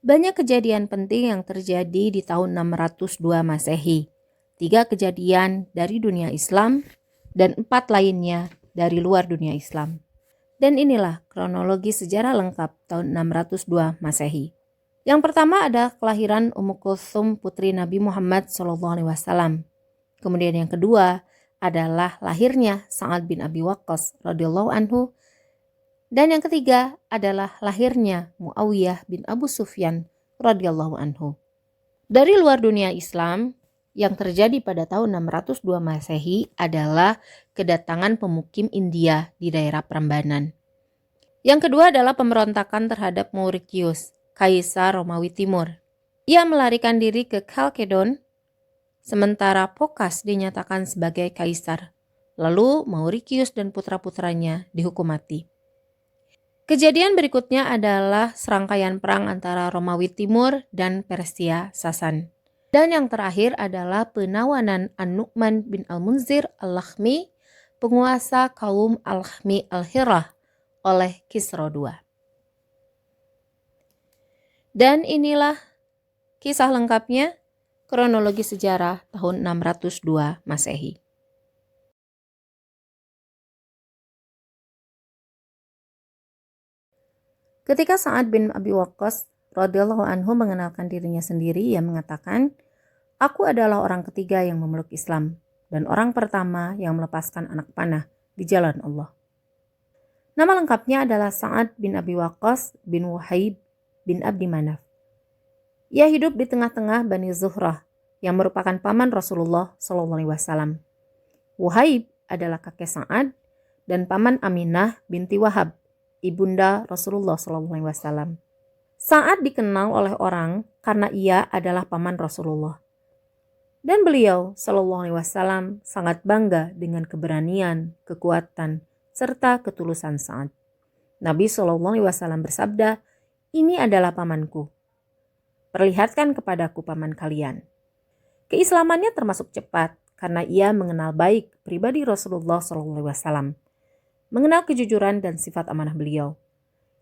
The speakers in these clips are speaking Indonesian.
Banyak kejadian penting yang terjadi di tahun 602 Masehi. 3 kejadian dari dunia Islam dan 4 lainnya dari luar dunia Islam. Dan inilah kronologi sejarah lengkap tahun 602 Masehi. Yang pertama ada kelahiran Ummu Kulsum putri Nabi Muhammad SAW. Kemudian yang kedua adalah lahirnya Sa'ad bin Abi Waqqas radhiyallahu anhu. Dan yang ketiga adalah lahirnya Muawiyah bin Abu Sufyan radhiyallahu anhu. Dari luar dunia Islam, yang terjadi pada tahun 602 Masehi adalah kedatangan pemukim India di daerah Prambanan. Yang kedua adalah pemberontakan terhadap Mauritius, Kaisar Romawi Timur. Ia melarikan diri ke Chalcedon, sementara Phocas dinyatakan sebagai kaisar. Lalu Mauritius dan putra-putranya dihukum mati. Kejadian berikutnya adalah serangkaian perang antara Romawi Timur dan Persia Sasan. Dan yang terakhir adalah penawanan An-Nu'man bin Al-Munzir Al-Lakhmi, penguasa kaum Al-Lakhmi Al-Hirah oleh Kisra II. Dan inilah kisah lengkapnya, kronologi sejarah tahun 602 Masehi. Ketika Sa'ad bin Abi Waqqas radhiyallahu anhu mengenalkan dirinya sendiri, ia mengatakan, "Aku adalah orang ketiga yang memeluk Islam dan orang pertama yang melepaskan anak panah di jalan Allah." Nama lengkapnya adalah Sa'ad bin Abi Waqqas bin Wahib bin Abdi Manaf. Ia hidup di tengah-tengah Bani Zuhrah yang merupakan paman Rasulullah SAW. Wahib adalah kakek Sa'ad dan paman Aminah binti Wahab, ibunda Rasulullah SAW. Sa'ad dikenal oleh orang karena ia adalah paman Rasulullah. Dan beliau SAW sangat bangga dengan keberanian, kekuatan, serta ketulusan Sa'ad. Nabi SAW bersabda, "Ini adalah pamanku. Perlihatkan kepadaku paman kalian." Keislamannya termasuk cepat karena ia mengenal baik pribadi Rasulullah SAW. Mengenal kejujuran dan sifat amanah beliau.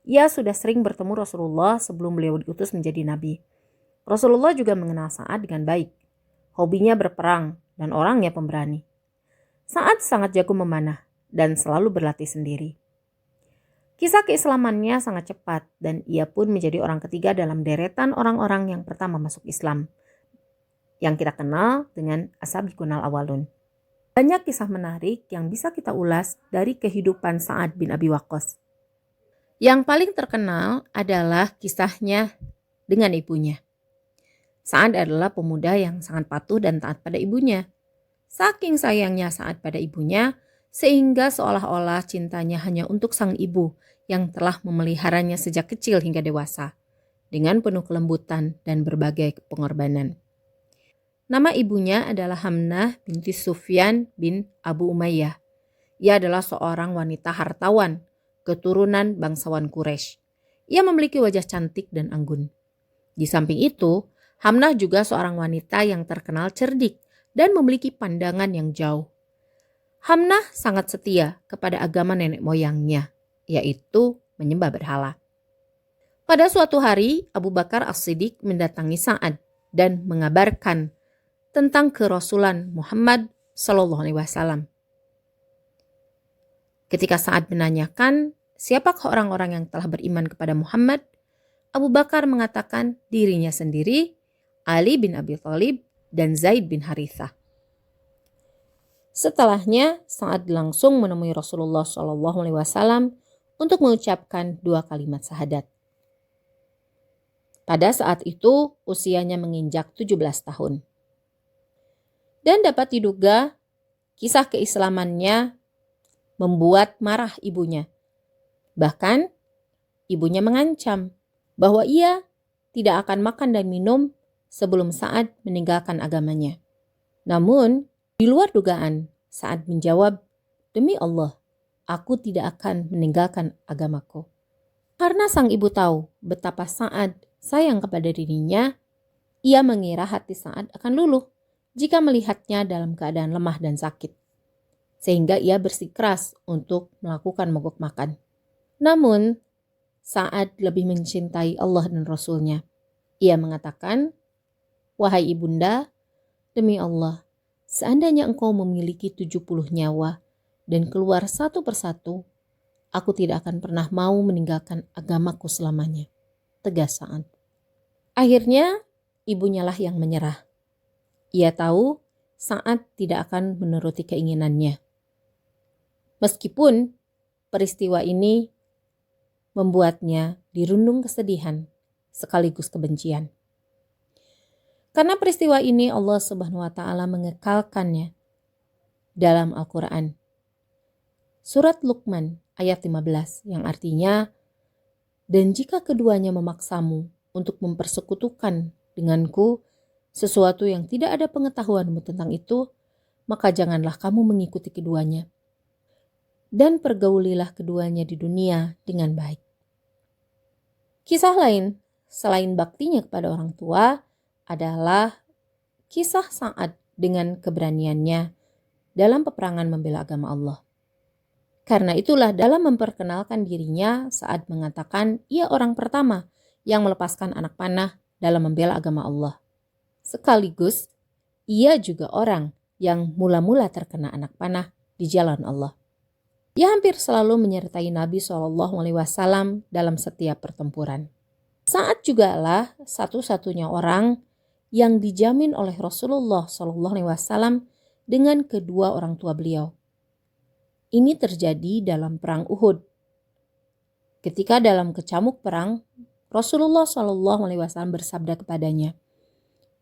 Ia sudah sering bertemu Rasulullah sebelum beliau diutus menjadi nabi. Rasulullah juga mengenal Sa'ad dengan baik. Hobinya berperang dan orangnya pemberani. Sa'ad sangat jago memanah dan selalu berlatih sendiri. Kisah keislamannya sangat cepat dan ia pun menjadi orang ketiga dalam deretan orang-orang yang pertama masuk Islam, yang kita kenal dengan As-Sabiqunal Awwalun. Banyak kisah menarik yang bisa kita ulas dari kehidupan Sa'ad bin Abi Waqqas. Yang paling terkenal adalah kisahnya dengan ibunya. Sa'ad adalah pemuda yang sangat patuh dan taat pada ibunya. Saking sayangnya Sa'ad pada ibunya, sehingga seolah-olah cintanya hanya untuk sang ibu yang telah memeliharanya sejak kecil hingga dewasa, dengan penuh kelembutan dan berbagai pengorbanan. Nama ibunya adalah Hamnah binti Sufyan bin Abu Umayyah. Ia adalah seorang wanita hartawan, keturunan bangsawan Quraisy. Ia memiliki wajah cantik dan anggun. Di samping itu, Hamnah juga seorang wanita yang terkenal cerdik dan memiliki pandangan yang jauh. Hamnah sangat setia kepada agama nenek moyangnya, yaitu menyembah berhala. Pada suatu hari, Abu Bakar As-Siddiq mendatangi Sa'ad dan mengabarkan tentang kerasulan Muhammad SAW. Ketika Sa'ad menanyakan siapakah orang-orang yang telah beriman kepada Muhammad, Abu Bakar mengatakan dirinya sendiri, Ali bin Abi Thalib, dan Zaid bin Harithah. Setelahnya, Sa'ad langsung menemui Rasulullah SAW untuk mengucapkan 2 kalimat syahadat. Pada saat itu, usianya menginjak 17 tahun. Dan dapat diduga, kisah keislamannya membuat marah ibunya. Bahkan, ibunya mengancam bahwa ia tidak akan makan dan minum sebelum Sa'ad meninggalkan agamanya. Namun, di luar dugaan, Sa'ad menjawab, "Demi Allah, aku tidak akan meninggalkan agamaku." Karena sang ibu tahu betapa Sa'ad sayang kepada dirinya, ia mengira hati Sa'ad akan luluh jika melihatnya dalam keadaan lemah dan sakit, sehingga ia bersikeras untuk melakukan mogok makan. Namun, Sa'ad lebih mencintai Allah dan Rasul-Nya. Ia mengatakan, "Wahai ibunda, demi Allah, seandainya engkau memiliki 70 nyawa dan keluar satu persatu, aku tidak akan pernah mau meninggalkan agamaku selamanya." Tegas Sa'ad. Akhirnya, ibunya lah yang menyerah. Ia tahu Sa'ad tidak akan menuruti keinginannya. Meskipun peristiwa ini membuatnya dirundung kesedihan sekaligus kebencian. Karena peristiwa ini Allah Subhanahu wa taala mengekalkannya dalam Al-Qur'an. Surat Luqman ayat 15 yang artinya, "Dan jika keduanya memaksamu untuk mempersekutukan denganku sesuatu yang tidak ada pengetahuanmu tentang itu, maka janganlah kamu mengikuti keduanya. Dan pergaulilah keduanya di dunia dengan baik." Kisah lain selain baktinya kepada orang tua adalah kisah Sa'ad dengan keberaniannya dalam peperangan membela agama Allah. Karena itulah dalam memperkenalkan dirinya, Sa'ad mengatakan ia orang pertama yang melepaskan anak panah dalam membela agama Allah. Sekaligus ia juga orang yang mula-mula terkena anak panah di jalan Allah. Ia hampir selalu menyertai Nabi SAW dalam setiap pertempuran. Sa'ad jugalah satu-satunya orang yang dijamin oleh Rasulullah SAW dengan kedua orang tua beliau. Ini terjadi dalam perang Uhud. Ketika dalam kecamuk perang, Rasulullah SAW bersabda kepadanya,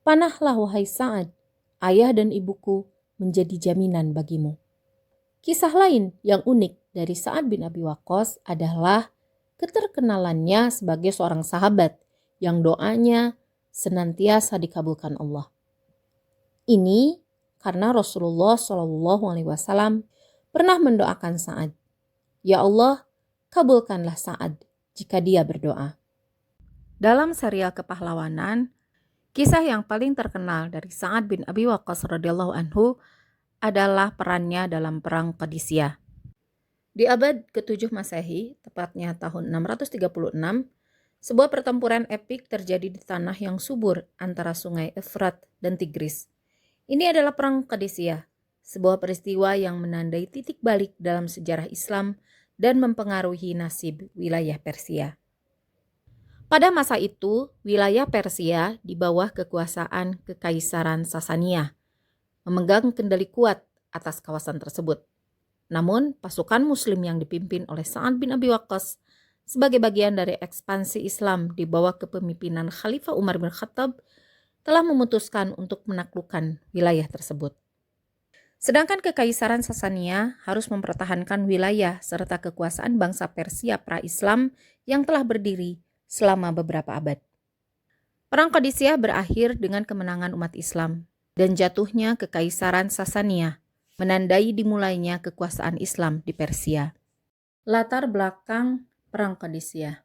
"Panahlah wahai Sa'ad, ayah dan ibuku menjadi jaminan bagimu." Kisah lain yang unik dari Sa'ad bin Abi Waqqas adalah keterkenalannya sebagai seorang sahabat yang doanya senantiasa dikabulkan Allah. Ini karena Rasulullah SAW pernah mendoakan Sa'ad, "Ya Allah, kabulkanlah Sa'ad jika dia berdoa." Dalam serial kepahlawanan, kisah yang paling terkenal dari Sa'ad bin Abi Waqqas radhiyallahu anhu adalah perannya dalam perang Qadisiyah. Di abad ke-7 Masehi, tepatnya tahun 636, sebuah pertempuran epik terjadi di tanah yang subur antara sungai Efrat dan Tigris. Ini adalah perang Qadisiyah, sebuah peristiwa yang menandai titik balik dalam sejarah Islam dan mempengaruhi nasib wilayah Persia. Pada masa itu, wilayah Persia di bawah kekuasaan Kekaisaran Sasania memegang kendali kuat atas kawasan tersebut. Namun, pasukan Muslim yang dipimpin oleh Sa'ad bin Abi Waqqas sebagai bagian dari ekspansi Islam di bawah kepemimpinan Khalifah Umar bin Khattab telah memutuskan untuk menaklukkan wilayah tersebut. Sedangkan Kekaisaran Sasania harus mempertahankan wilayah serta kekuasaan bangsa Persia pra-Islam yang telah berdiri selama beberapa abad. Perang Qadisiyah berakhir dengan kemenangan umat Islam dan jatuhnya Kekaisaran Sasania, menandai dimulainya kekuasaan Islam di Persia. Latar belakang Perang Qadisiyah.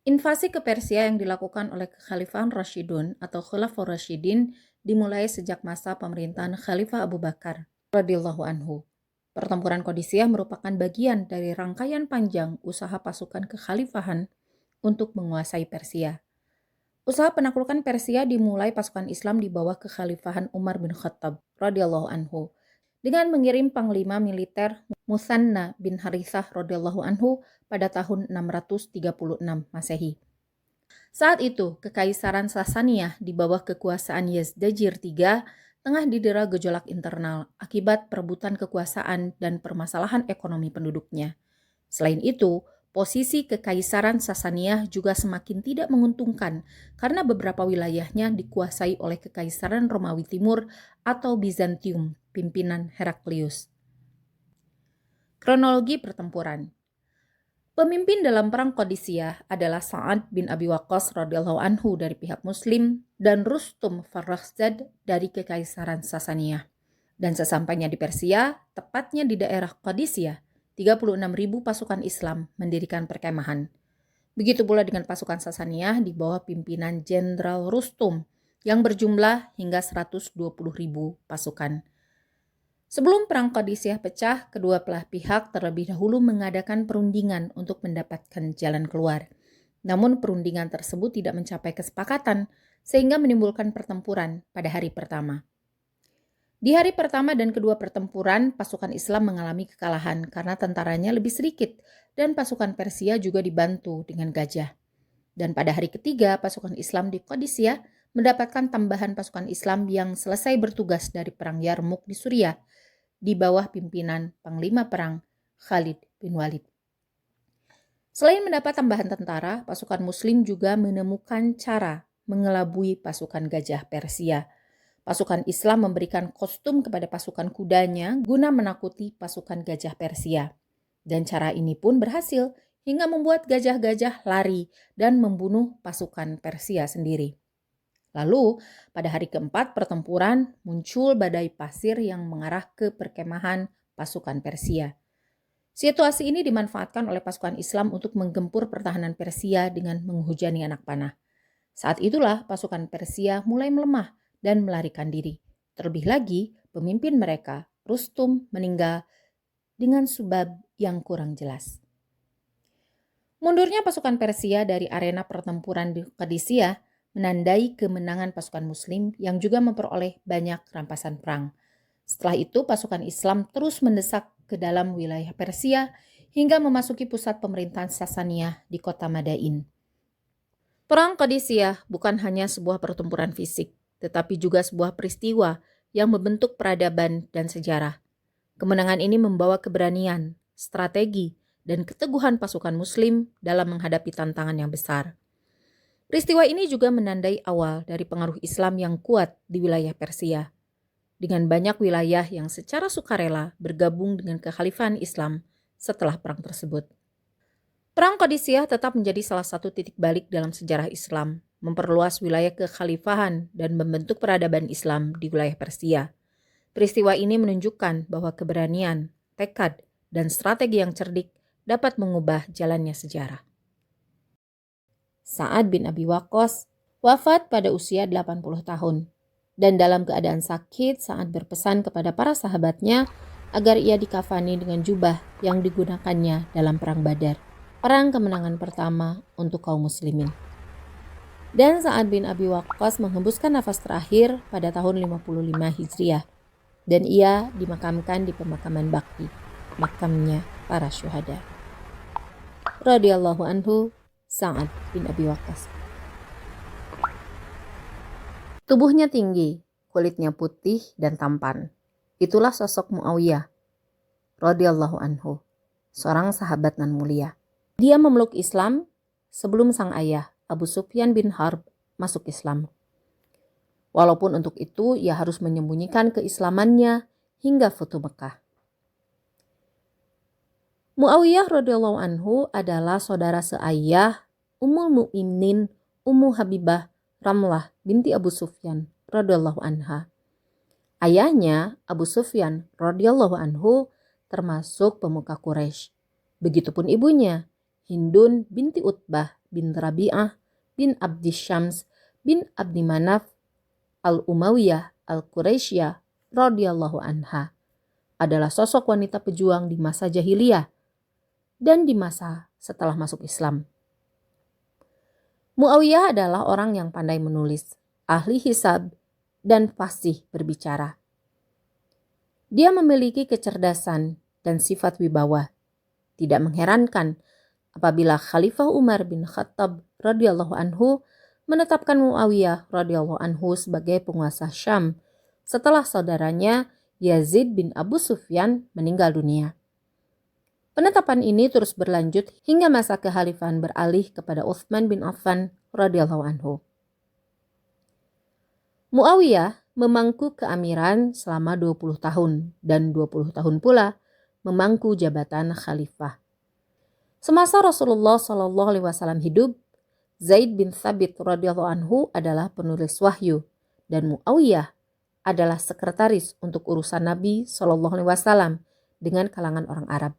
Invasi ke Persia yang dilakukan oleh Kekhalifahan Rasyidun atau Khulafaur Rasyidin dimulai sejak masa pemerintahan Khalifah Abu Bakar radhiyallahu anhu. Pertempuran Qadisiyah merupakan bagian dari rangkaian panjang usaha pasukan kekhalifahan untuk menguasai Persia. Usaha penaklukan Persia dimulai pasukan Islam di bawah kekhalifahan Umar bin Khattab radhiyallahu anhu dengan mengirim panglima militer Musanna bin Harithah radhiyallahu anhu pada tahun 636 Masehi. Saat itu, Kekaisaran Sasania di bawah kekuasaan Yazdajir III tengah didera gejolak internal akibat perebutan kekuasaan dan permasalahan ekonomi penduduknya. Selain itu, posisi Kekaisaran Sasania juga semakin tidak menguntungkan karena beberapa wilayahnya dikuasai oleh Kekaisaran Romawi Timur atau Bizantium, pimpinan Heraklius. Kronologi pertempuran. Pemimpin dalam perang Qadisiyah adalah Sa'ad bin Abi Waqqas radhiyallahu anhu dari pihak Muslim dan Rustum Farrakhzad dari Kekaisaran Sasania. Dan sesampainya di Persia, tepatnya di daerah Qadisiyah, 36.000 pasukan Islam mendirikan perkemahan. Begitu pula dengan pasukan Sasania di bawah pimpinan Jenderal Rustum yang berjumlah hingga 120.000 pasukan. Sebelum perang Qadisiyah pecah, kedua belah pihak terlebih dahulu mengadakan perundingan untuk mendapatkan jalan keluar. Namun perundingan tersebut tidak mencapai kesepakatan sehingga menimbulkan pertempuran pada hari pertama. Di hari pertama dan kedua pertempuran, pasukan Islam mengalami kekalahan karena tentaranya lebih sedikit dan pasukan Persia juga dibantu dengan gajah. Dan pada hari ketiga, pasukan Islam di Qadisiyah mendapatkan tambahan pasukan Islam yang selesai bertugas dari Perang Yarmuk di Suriah di bawah pimpinan Panglima Perang Khalid bin Walid. Selain mendapat tambahan tentara, pasukan Muslim juga menemukan cara mengelabui pasukan gajah Persia. Pasukan Islam memberikan kostum kepada pasukan kudanya guna menakuti pasukan gajah Persia. Dan cara ini pun berhasil hingga membuat gajah-gajah lari dan membunuh pasukan Persia sendiri. Lalu, pada hari keempat pertempuran muncul badai pasir yang mengarah ke perkemahan pasukan Persia. Situasi ini dimanfaatkan oleh pasukan Islam untuk menggempur pertahanan Persia dengan menghujani anak panah. Saat itulah pasukan Persia mulai melemah dan melarikan diri. Terlebih lagi, pemimpin mereka, Rustum, meninggal dengan sebab yang kurang jelas. Mundurnya pasukan Persia dari arena pertempuran di Qadisiyah menandai kemenangan pasukan Muslim yang juga memperoleh banyak rampasan perang. Setelah itu, pasukan Islam terus mendesak ke dalam wilayah Persia hingga memasuki pusat pemerintahan Sasaniyah di kota Madain. Perang Qadisiyah bukan hanya sebuah pertempuran fisik, tetapi juga sebuah peristiwa yang membentuk peradaban dan sejarah. Kemenangan ini membawa keberanian, strategi, dan keteguhan pasukan Muslim dalam menghadapi tantangan yang besar. Peristiwa ini juga menandai awal dari pengaruh Islam yang kuat di wilayah Persia, dengan banyak wilayah yang secara sukarela bergabung dengan kekhalifahan Islam setelah perang tersebut. Perang Qadisiyah tetap menjadi salah satu titik balik dalam sejarah Islam, memperluas wilayah kekhalifahan dan membentuk peradaban Islam di wilayah Persia. Peristiwa ini menunjukkan bahwa keberanian, tekad, dan strategi yang cerdik dapat mengubah jalannya sejarah. Sa'ad bin Abi Waqqas wafat pada usia 80 tahun. Dan dalam keadaan sakit, Sa'ad berpesan kepada para sahabatnya agar ia dikafani dengan jubah yang digunakannya dalam perang Badar, perang kemenangan pertama untuk kaum muslimin. Dan Sa'ad bin Abi Waqqas menghembuskan nafas terakhir pada tahun 55 Hijriah. Dan ia dimakamkan di pemakaman Baqi, makamnya para syuhada. Radhiyallahu anhu, Sa'ad bin Abi Waqqas. Tubuhnya tinggi, kulitnya putih dan tampan. Itulah sosok Muawiyah radhiyallahu anhu, seorang sahabat nan mulia. Dia memeluk Islam sebelum sang ayah, Abu Sufyan bin Harb, masuk Islam. Walaupun untuk itu ia harus menyembunyikan keislamannya hingga Futuh Mekah. Muawiyah radhiyallahu anhu adalah saudara seayah Ummul Mukminin Ummu Habibah Ramlah binti Abu Sufyan radhiyallahu anha. Ayahnya Abu Sufyan radhiyallahu anhu termasuk pemuka Quraisy. Begitupun ibunya Hindun binti Utbah bin Rabi'ah bin Abdi Syams bin Abdi Manaf al-Umayyah al-Quraisyah radhiyallahu anha adalah sosok wanita pejuang di masa jahiliyah dan di masa setelah masuk Islam. Muawiyah adalah orang yang pandai menulis, ahli hisab, dan fasih berbicara. Dia memiliki kecerdasan dan sifat wibawa. Tidak mengherankan apabila Khalifah Umar bin Khattab radhiyallahu anhu menetapkan Muawiyah radhiyallahu anhu sebagai penguasa Syam setelah saudaranya Yazid bin Abu Sufyan meninggal dunia. Penetapan ini terus berlanjut hingga masa kekhalifahan beralih kepada Utsman bin Affan radhiyallahu anhu. Muawiyah memangku keamiran selama 20 tahun dan 20 tahun pula memangku jabatan khalifah. Semasa Rasulullah SAW hidup, Zaid bin Thabit radhiyallahu anhu adalah penulis wahyu dan Muawiyah adalah sekretaris untuk urusan Nabi SAW dengan kalangan orang Arab.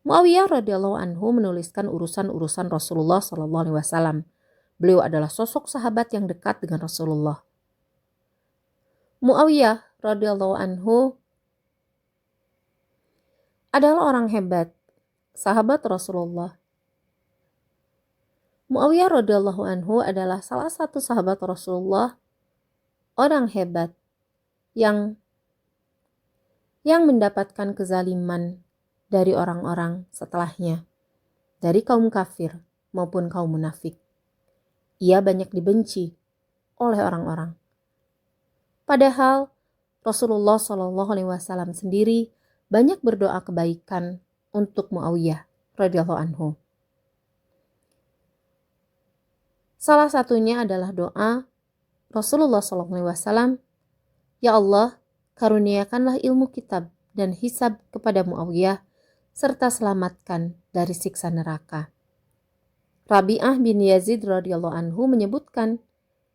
Muawiyah radhiyallahu anhu menuliskan urusan-urusan Rasulullah SAW. Beliau adalah sosok sahabat yang dekat dengan Rasulullah. Muawiyah radhiyallahu anhu adalah orang hebat, sahabat Rasulullah. Muawiyah radhiyallahu anhu adalah salah satu sahabat Rasulullah, orang hebat yang mendapatkan kezaliman dari orang-orang setelahnya, dari kaum kafir maupun kaum munafik. Ia banyak dibenci oleh orang-orang. Padahal Rasulullah SAW sendiri banyak berdoa kebaikan untuk Muawiyah radhiyallahu anhu. Salah satunya adalah doa Rasulullah SAW, "Ya Allah, karuniakanlah ilmu kitab dan hisab kepada Muawiyah, serta selamatkan dari siksa neraka." Rabi'ah bin Yazid radhiyallahu anhu menyebutkan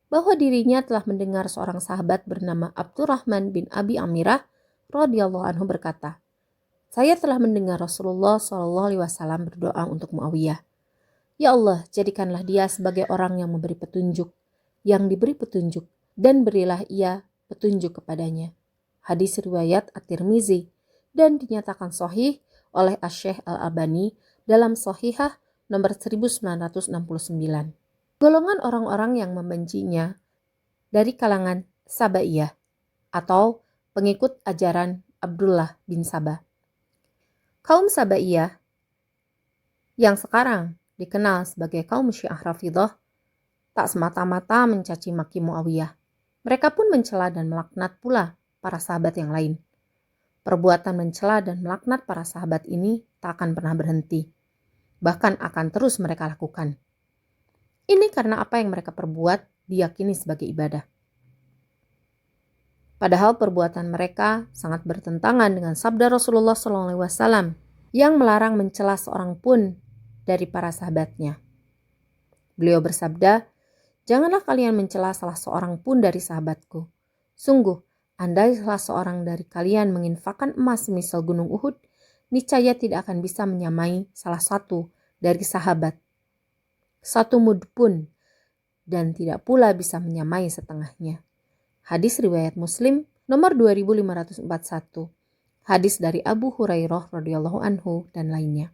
bahwa dirinya telah mendengar seorang sahabat bernama Abdurrahman bin Abi Amirah radhiyallahu anhu berkata, "Saya telah mendengar Rasulullah SAW berdoa untuk Muawiyah. Ya Allah, jadikanlah dia sebagai orang yang memberi petunjuk, yang diberi petunjuk, dan berilah ia petunjuk kepadanya." Hadis riwayat At-Tirmizi dan dinyatakan sahih oleh Asy-Syaikh Al-Albani dalam Shahihah nomor 1969. Golongan orang-orang yang membencinya dari kalangan Sabaiyah atau pengikut ajaran Abdullah bin Sabah. Kaum Sabaiyah yang sekarang dikenal sebagai kaum Syiah Rafidhah tak semata-mata mencaci maki Muawiyah. Mereka pun mencela dan melaknat pula para sahabat yang lain. Perbuatan mencela dan melaknat para sahabat ini tak akan pernah berhenti. Bahkan akan terus mereka lakukan. Ini karena apa yang mereka perbuat diyakini sebagai ibadah. Padahal perbuatan mereka sangat bertentangan dengan sabda Rasulullah SAW yang melarang mencela seorang pun dari para sahabatnya. Beliau bersabda, "Janganlah kalian mencela salah seorang pun dari sahabatku. Sungguh, andai salah seorang dari kalian menginfakkan emas semisal gunung Uhud, niscaya tidak akan bisa menyamai salah satu dari sahabat satu mud pun, dan tidak pula bisa menyamai setengahnya." Hadis riwayat Muslim nomor 2541. Hadis dari Abu Hurairah radhiyallahu anhu dan lainnya.